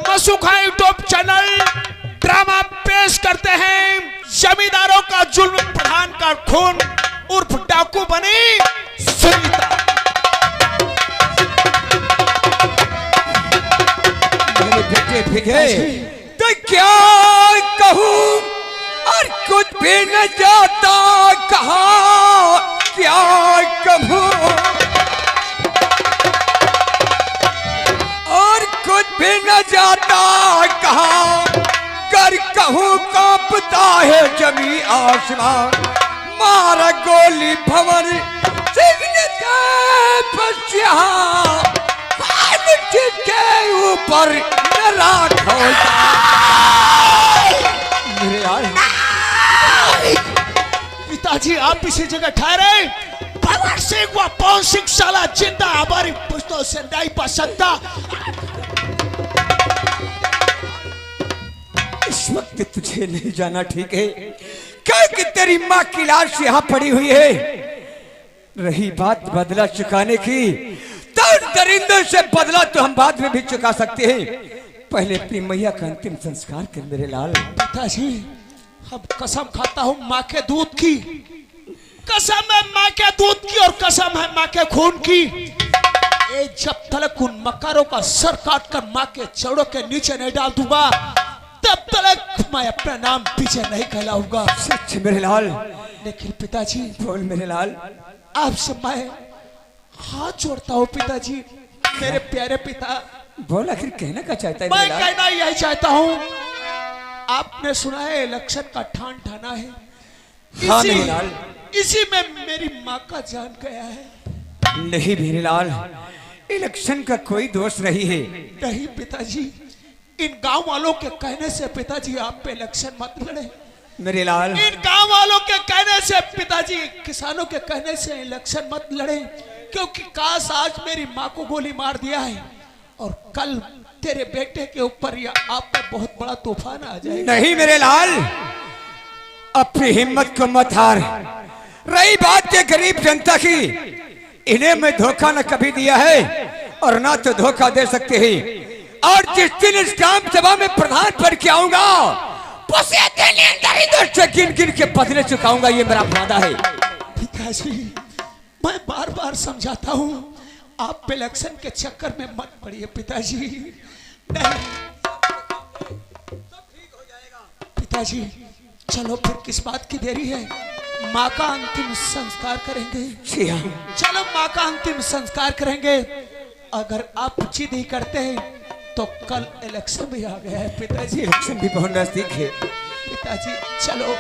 मशूका YouTube channel drama पेश करते हैं जमींदारों का जुल्म, प्रधान का खून उर्फ डाकू बनी सुनीता। मेरे बेटे भिगे तो क्या कहूँ और कुछ भी न जाता, कहा क्या कहूँ और कुछ भी न जाता, कहा कर कहूँ कांपता है जमी आसमान। मारा गोली भंवर सिंह के ऊपर न राखो मेरे यार। पिताजी आप इसी जगह ठहरे। भंवर सिंह व पवन सिंह साला जिंदा हमारी पुश्तों से नहीं पा सकता। इस वक्त तुझे नहीं जाना ठीक है, क्योंकि तेरी माँ की लाश यहाँ पड़ी हुई है। रही बात बदला चुकाने की, तो दरिंदों से बदला तो हम बाद में भी चुका सकते हैं। पहले अपनी मैया का अंतिम संस्कार कर मेरे लाल। पिताजी अब कसम खाता हूँ माँ के दूध की, कसम है माँ के दूध की और कसम है माँ के खून की। ये जब तक उन मकारों का सर काट कर माँ के चौड़ों के नीचे नहीं डाल दूंगा, तब तक मैं अपना नाम पीछे नहीं कहलाऊंगा। सच मेरे लाल। लेकिन पिताजी बोल मेरे लाल। आपसे मैं हाथ जोड़ता हूँ पिताजी, मेरे प्यारे पिता। बोल आखिर कहना क्या चाहता है? मैं कहना यही चाहता हूँ, आपने सुना है इलेक्शन का ठान ठाना है। हाँ मेरे लाल। इसी में मेरी माँ का जान गया है। नहीं मेरे लाल, इलेक्शन का कोई दोष नहीं है। नहीं पिताजी, इन गांव वालों के कहने से पिताजी आप पे इलेक्शन मत लड़े। मेरे लाल इन गांव वालों के कहने से पिताजी, किसानों के कहने से इलेक्शन मत लड़े, क्योंकि काश आज मेरी माँ को गोली मार दिया है और कल तेरे बेटे के ऊपर या आप पे बहुत बड़ा तूफान आ जाएगा। नहीं मेरे लाल, अपनी हिम्मत को मत हार। रही बात ये गरीब जनता की, इन्हें मैं धोखा न कभी दिया है और ना तो धोखा दे सकते हैं। और जिस दिन इस ग्राम सभा में प्रधान पद के आऊंगा, उसे दिन इधर से गिन गिन के बदले चुकाऊंगा, ये मेरा वादा है। पिताजी मैं बार बार समझाता हूँ, आप इलेक्शन के चक्कर में मत पड़िए पिताजी। नहीं पिताजी, चलो फिर किस बात की देरी है, माँ का अंतिम संस्कार करेंगे। चलो माँ का अंतिम संस्कार करेंगे। अगर आप जिद ही करते हैं तो कल इलेक्शन भी आ गया है पिताजी। इलेक्शन भी बहुत नजदीक है पिताजी, चलो।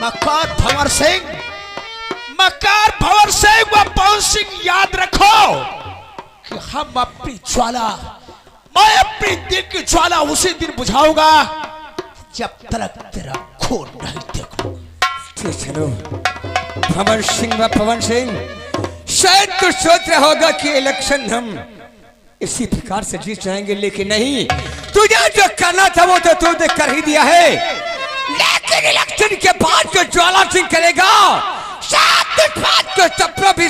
मक्कार भंवर सिंह, मक्कार भंवर सिंह व पवन सिंह, याद रखो कि हम अपनी ज्वाला, मैं अपनी दिल की ज्वाला उसी दिन बुझाऊंगा जब तक तेरा खून नहीं देखूं। चलो भंवर सिंह व पवन सिंह, शायद तो सोच रहा होगा कि इलेक्शन हम इसी प्रकार से जीत जाएंगे, लेकिन नहीं, तुझे जो करना था वो तो तूने कर ही दिया है। लेकिन इलेक्शन के बाद जो ज्वाला सिंह करेगा, शायद इस बात को सपना भी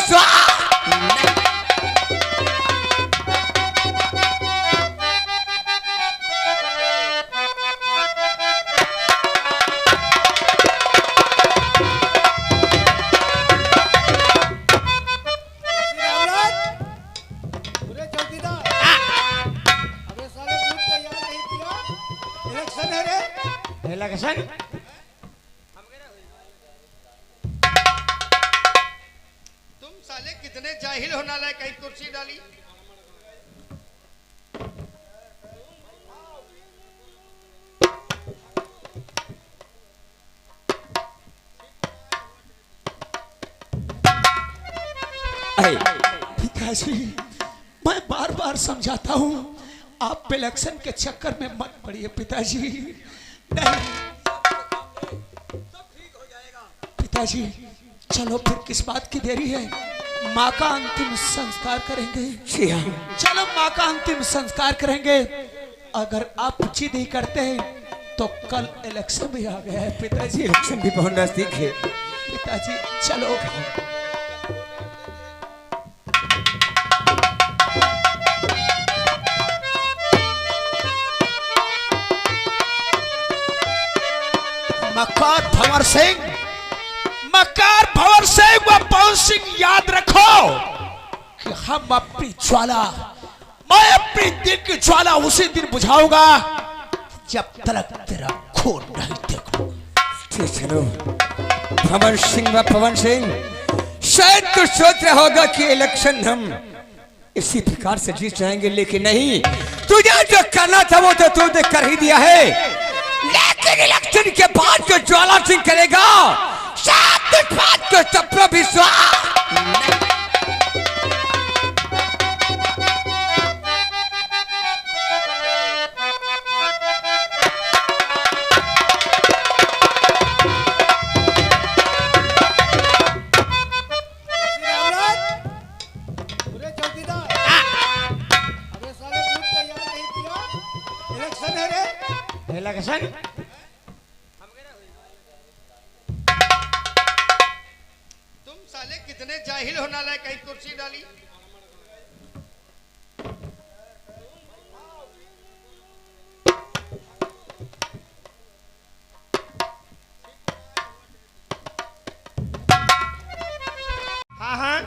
तुम साले कितने जाहिल होना लायक कहीं कुर्सी डाली। पिताजी मैं बार बार समझाता हूँ, आप इलेक्शन के चक्कर में मत पड़िए पिताजी। नहीं पिताजी, चलो फिर किस बात की देरी है, माँ का अंतिम संस्कार करेंगे। चलो माँ का अंतिम संस्कार करेंगे। अगर आप जिद ही करते हैं तो कल इलेक्शन भी आ गया है पिताजी। इलेक्शन भी बहुत नजदीक है। पिताजी चलो। मकार भंवर सिंह, मकार भंवर सिंह व पवन सिंह, याद रखो कि हम अपनी ज्वाला, मैं अपनी दिल की ज्वाला उसी दिन बुझाऊंगा जब तक तेरा खून नहीं देखूंगा। चलो भंवर सिंह व पवन सिंह, शायद तो सोच रहा होगा कि इलेक्शन हम इसी प्रकार से जीत जाएंगे, लेकिन नहीं, तुझे जो करना था वो तो तूने कर ही दिया है। लेकिन इलेक्शन के बाद जो ज्वाला सिंह करेगा, शायद इस बात को सबको विश्वास नहीं। इलेक्शन तुम साले कितने जाहिल होना लायक कहीं कुर्सी डाली। हाँ हाँ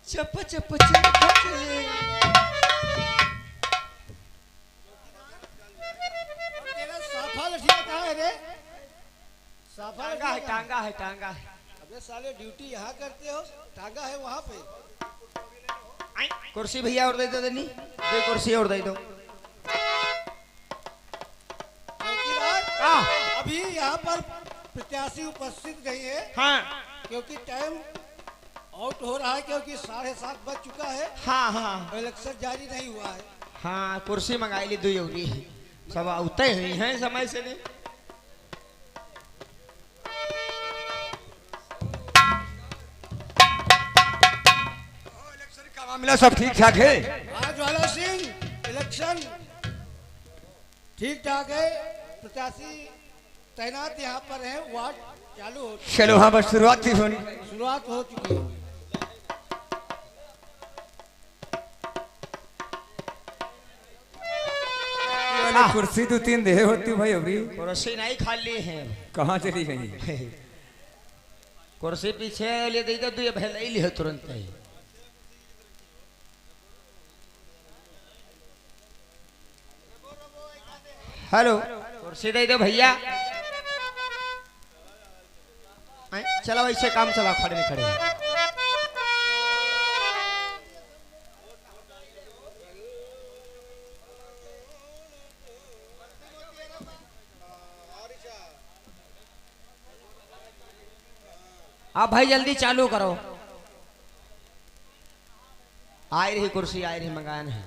चप चप चले। टांगा है, टांगा है, टांगा है। अबे साले ड्यूटी यहाँ करते हो, टांगा है वहाँ पे। कुर्सी भैया और दे दो, देनी दे, कुर्सी और दे दो। चौकीदार, अभी यहाँ पर प्रत्याशी उपस्थित नहीं है। हाँ क्योंकि टाइम आउट हो रहा है, क्योंकि 7:30 बज चुका है। हाँ हाँ इलेक्शन जारी नहीं हुआ है। हाँ, कुर्सी मंगाई ली, 2 यूरी सब उतरे हुई हैं समय से। नहीं मामला सब ठीक ठाक है। हाँ ज्वाला सिंह, इलेक्शन ठीक ठाक है। प्रत्याशी तैनात यहाँ पर है, वार्ड चालू हो, चलो हाँ, बस शुरुआत ही होनी। शुरुआत हो चुकी है। कुर्सी 2-3 दे होती भाई, अभी कुर्सी नहीं खाली है। कहाँ चली गई? कुर्सी पीछे ले दी तो ये पहले ही लियो तुरंत ही। हेलो, कुर्सी दे दो भैया। चलो वैसे काम चला, खड़े में खड़े। आप भाई जल्दी चालू करो। आई रही कुर्सी, आई रही, मंगान है।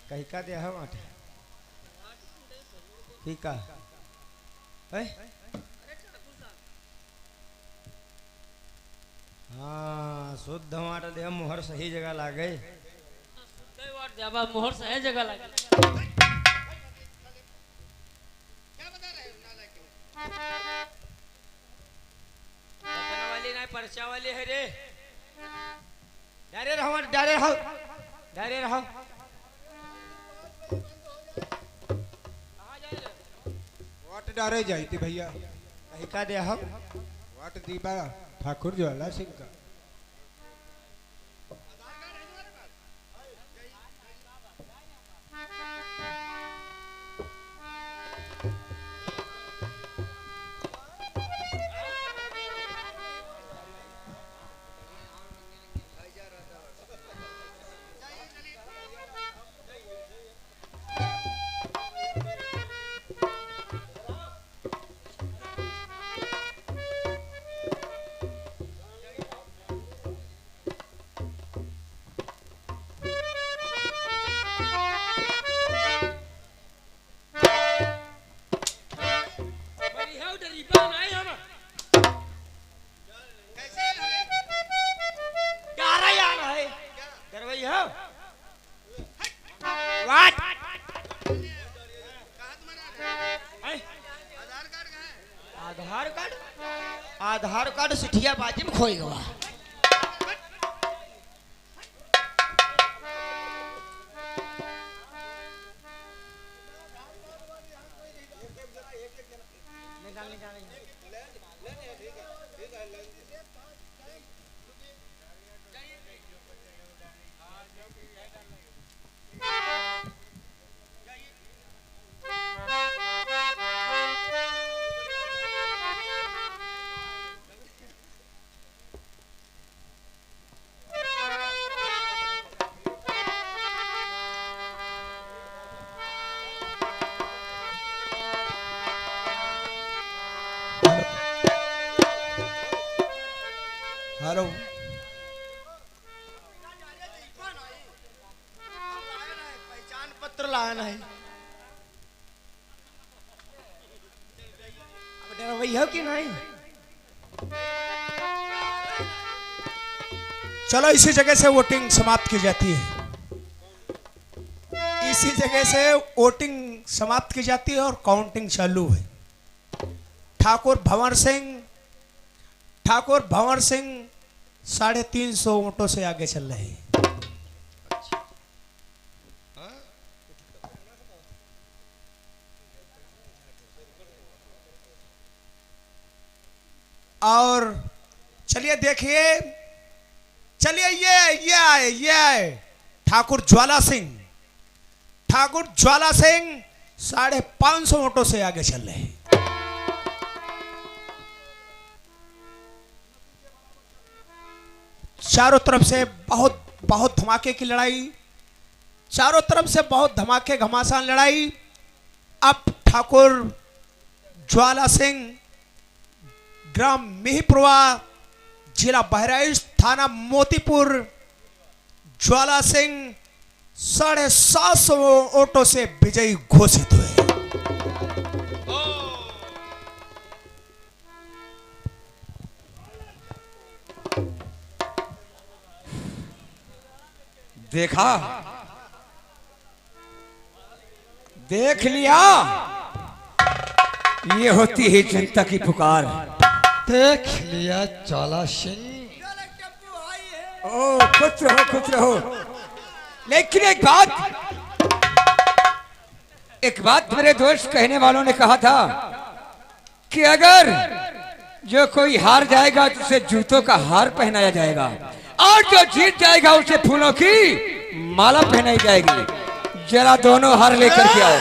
कहीं का दे हम ठीक है। हाँ, शुद्ध टमाटर दे, मोहर सही जगह ला गए। मोहर सही जगह लगे। क्या बता रहे हो नालायक? बटन वाली नहीं, पर्चा वाली है रे। डरे रहो, डरे रहो, डरे रहो। वाट डारे जाती भैया। कहीं का दे हम वाट दीपा ठाकुर ज्वाला सिंह का। कैसे है? क्या रहा यार है करवाई हो व्हाट कहाँ तुम्हारा आधार कार्ड कहाँ है? आधार कार्ड आधार कार्ड सिठिया बाजी में खोई गवा हेलो पहचान पत्र लाना है अब डरवई हो कि नहीं चलो इसी जगह से वोटिंग समाप्त की जाती है। इसी जगह से वोटिंग समाप्त की जाती है और काउंटिंग चालू है। ठाकुर भंवर सिंह 350 वोटों से आगे चल रहे हैं। और चलिए देखिए, चलिए ये आए ठाकुर ज्वाला सिंह 550 वोटों से आगे चल रहे हैं। चारों तरफ से बहुत धमाके की लड़ाई, चारों तरफ से बहुत धमाके घमासान लड़ाई। अब ठाकुर ज्वाला सिंह, ग्राम मिहीपुरवा, जिला बहराइच, थाना मोतीपुर, ज्वाला सिंह 750 वोटों से विजयी घोषित हुए। देखा, देख लिया, ये होती है जनता की पुकार। देख लिया ज्वाला सिंह। ओ खुश रहो। लेकिन एक बात मेरे दोस्त कहने वालों ने कहा था कि अगर जो कोई हार जाएगा तो उसे जूतों का हार पहनाया जाएगा और जो जीत जाएगा उसे फूलों की माला पहनाई जाएगी। जरा दोनों हार लेकर के आओ।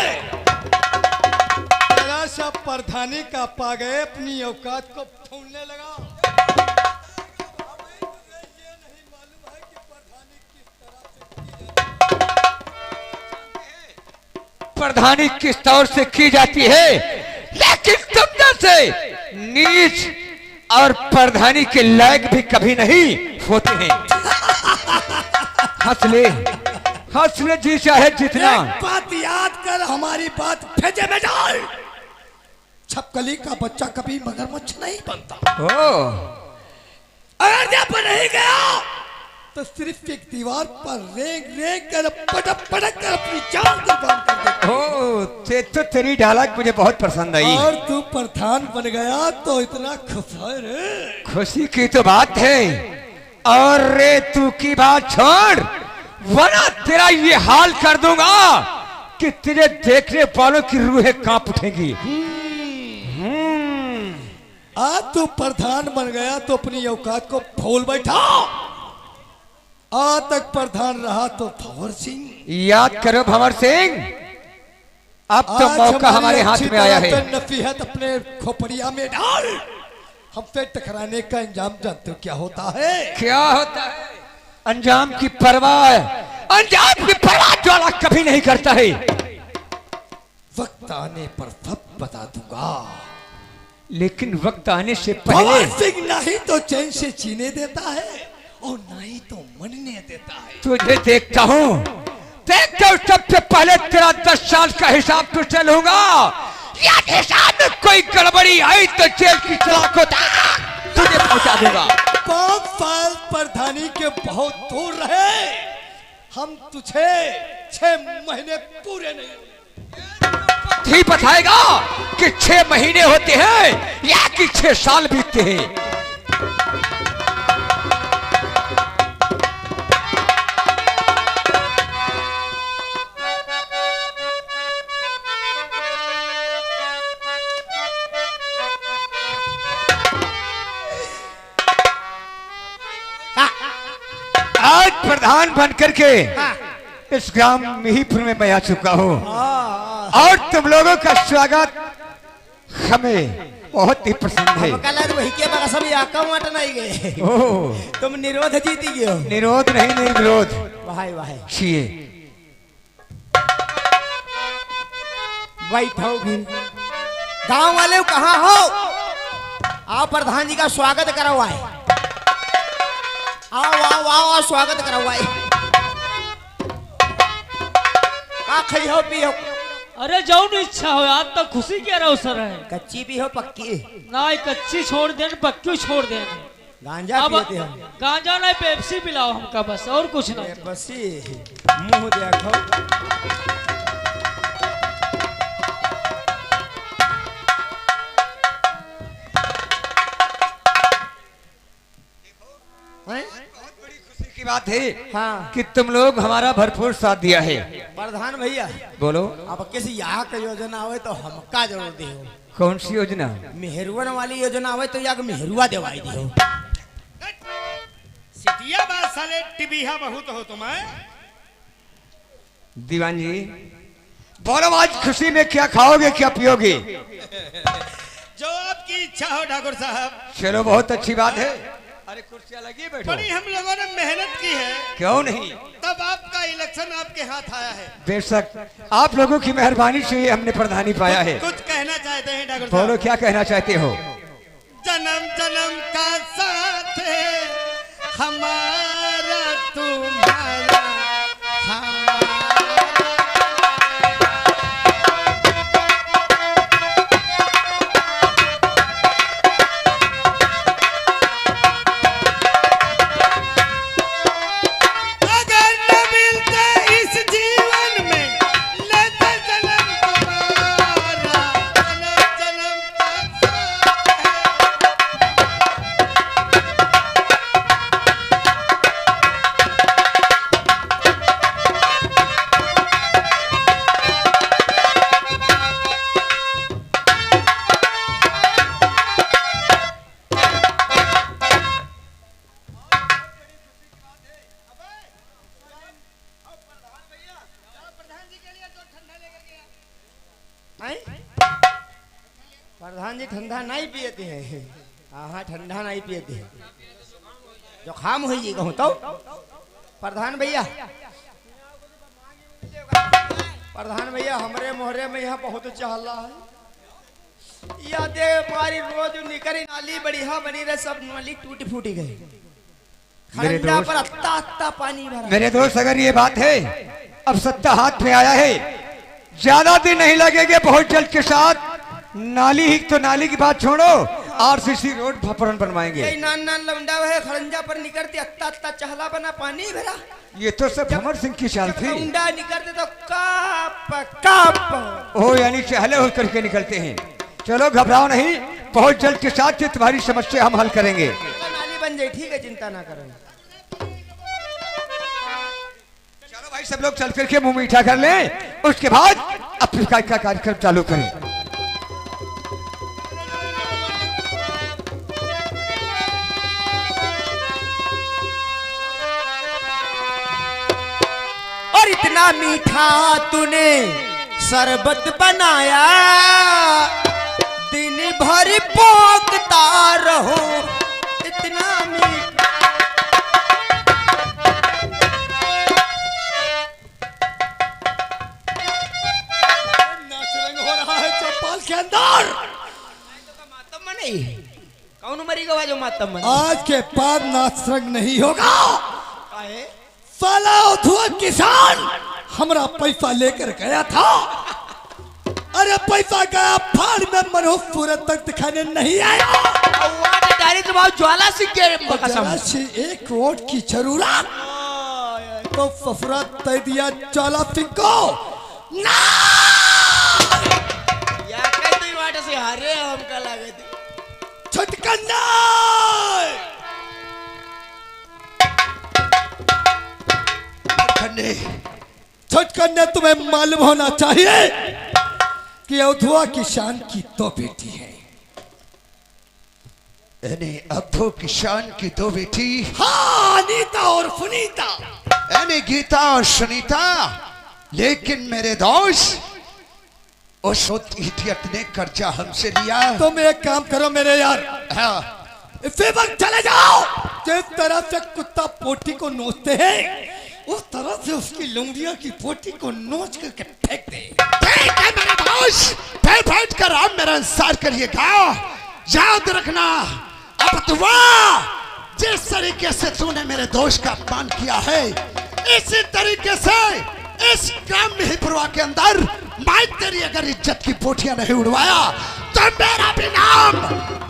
जरा सा प्रधानी का पा गए, अपनी औकात को फूलने लगा। प्रधानी किस तौर से की जाती है, लेकिन तुम जैसे नीच और प्रधानी के लायक भी कभी नहीं होते हैं। हंस ले जी चाहे जितना। एक बात याद कर, हमारी बात भेजे में डाल। छपकली का बच्चा कभी मगरमच्छ नहीं बनता। अगर जब नहीं गया तो सिर्फ एक दीवार पर रेंग कर पटक कर अपनी जान कुर्बान कर दे। तो तेरी डायलॉग मुझे बहुत पसंद आई। और तू प्रधान बन गया तो इतना खुश है रे। खुशी की तो बात है, और रे तू की बात छोड़, वरना तेरा ये हाल कर दूंगा कि तेरे देखने वालों की रूहें कांप उठेंगी। आज तू प्रधान बन गया तो अपनी औकात को भूल बैठा। आज तक प्रधान रहा तो भंवर सिंह। याद करो भंवर सिंह, अब तो मौका हमारे हाथ में आया है। नसीहत अपने खोपड़िया में डाल। हमसे टकराने का अंजाम जानते हो क्या होता है? क्या होता है? अंजाम की परवाह, अंजाम की परवाह ज्वाला कभी नहीं करता है। वक्त आने पर सब बता दूंगा, लेकिन वक्त आने से पहले सिंह नहीं तो चैन से जीने देता है और नहीं तो मरने देता है। तुझे देखता हूँ, देखता हूँ, सबसे पहले तेरा 10 साल का हिसाब तो चलूंगा। या हिसाब में कोई गड़बड़ी आई तो जेल की सलाखों तक तुझे पहुंचा दूंगा। 5 साल प्रधानी के बहुत दूर रहे, हम तुझे 6 महीने पूरे नहीं ही बताएगा कि 6 महीने होते हैं या कि 6 साल बीतते हैं। आज प्रधान बन करके इस ग्राम मिहीपुर में मैं आ चुका हूँ और तुम लोगों का स्वागत हमें बहुत ही पसंद है। वही के बारे सब आका वाट नहीं गए। ओह, तुम निरोध जीती गए। निरोध नहीं, निर्विरोध वाह वाह। छिए बैठो भी। गांव वाले कहाँ हो? आओ प्रधान जी का स्वागत करवाए। आओ आओ आओ आओ, स्वागत करवाए। का खाई हो पी हो? अरे जाओ न इच्छा हो, आज तक खुशी क्या रहो सर है। कच्ची भी हो पक्की? ना कच्ची छोड़ देने, पक्की छोड़ देने। गांजा अब पीते हो? गांजा नहीं, पेप्सी पिलाओ हमका बस, और कुछ नहीं। बसी मुंह देखो। की बात है हाँ। कि तुम लोग हमारा भरपूर साथ दिया है। प्रधान भैया बोलो, अब किसी यहाँ का योजना आवे तो हमका जरूर दे। कौन सी योजना? मेहरुआ वाली योजना आवे तो या मेहरुआ देवाई दे। सिटिया बात साले टिबिहा बहुत हो तुम्हें। दीवान जी बोलो, आज खुशी में क्या खाओगे क्या पियोगे? जो आपकी इच्छा हो ठाकुर साहब। चलो बहुत अच्छी बात है। अरे कुर्सियां लगी, बैठो। बड़ी हम लोगों ने मेहनत की है, क्यों नहीं? तब आपका इलेक्शन आपके हाथ आया है। बेशक आप लोगों की मेहरबानी से ही हमने प्रधानी पाया है। कुछ कहना चाहते हैं ठाकुर साहब? बोलो, क्या कहना चाहते हो? जन्म जन्म का साथ है हमारा तुम्हारा हमारा। प्रधान जी ठंडा नहीं पियते हैं। हाँ ठंडा नहीं पियते हैं, जो खाम हुई कहूँ तो। प्रधान भैया, प्रधान भैया हमारे मोहरे में यहाँ बहुत चहला है। या दे हमारी रोज निकली नाली बढ़िया बनी रहे, सब नाली टूटी फूटी गई। खरंजा पर अत्ता अत्ता पानी भरा। मेरे दोस्त, अगर ये बात है, अब सत्ता हाथ में आया है, ज्यादा दिन नहीं लगेंगे, बहुत जल्द के साथ नाली ही तो नाली की बात छोड़ो, आरसीसी रोड भपरन बनवाएंगे। नान नान लौंडा है, खरंजा पर निकलते अत्ता अत्ता चहला बना पानी भरा। ये तो सब भंवर सिंह की चाल थी। लौंडा निकलते तो काप काप ओ, यानी चहले हो करके निकलते हैं। चलो घबराओ नहीं, बहुत जल्द के साथ ये तुम्हारी समस्या हम हल करेंगे। नाली बन जाए, ठीक है, चिंता ना करो। चलो भाई, सब लोग चल करके मुंह मीठा कर लें, उसके बाद अपने का कार्यक्रम चालू करें। और इतना मीठा तूने शरबत बनाया, दिन भर पोंकता रहो इतना मीठा। नाचरंग हो रहा है चौपाल के अंदर। मातम नहीं कौन मरीगा जो मातम मन आज के बाद नाचरंग नहीं होगा। काहे? साला उधुआ किसान हमरा पैसा लेकर गया था। अरे पैसा गया फाड़ में, मनोज सूरत तक दिखाने नहीं आया। ज्वाला सिंह के कसम से एक वोट की जरूरत तो सफरा तय दिया ज्वाला सिंह को ना। या कई तो वाट से हारे हमका लगे थी छटकन्ना छटकन्ने तुम्हें मालूम होना चाहिए कि अवधुआ किसान की दो बेटी है। अब्धो किसान की दो बेटी, हाँ, अनीता और सुनीता, गीता और सुनीता। लेकिन मेरे दोस्त उस इडियट ने कर्जा हमसे लिया। तुम एक काम करो मेरे यार, हाँ, इसी वक्त चले जाओ। जिस तरह से कुत्ता पोटी को नोचते हैं उस तरह से उसकी लुंगियों की पोटी को नोच करके फेंक दे। ठीक है मेरे दोस्त, फिर बैठ कर आप मेरा इंतजार करिएगा। याद रखना अब्दुआ, जिस तरीके से तूने मेरे दोस्त का अपमान किया है, इसी तरीके से इस ग्राम मिहिपुरवा के अंदर मैं तेरी अगर इज्जत की पोटियां नहीं उड़वाया तो मेरा भी नाम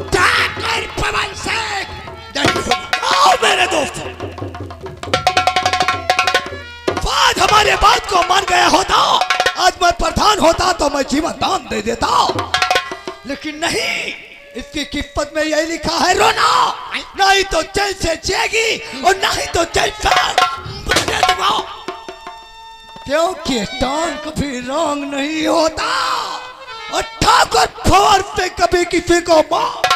ठाकुर पवन सिंह नहीं होगा। आओ मेरे दोस्तों, आज हमारे बात को मान गया होता, आज मैं प्रधान होता तो मैं जीवन दान दे देता। लेकिन नहीं, इसकी किस्मत में यही लिखा है रोना, नहीं तो जेल से जिएगी और नहीं तो जेल से मरने दूंगा। क्योंकि टांग कभी रंग नहीं होता और ठाकुर फौर से कभी किसी को मार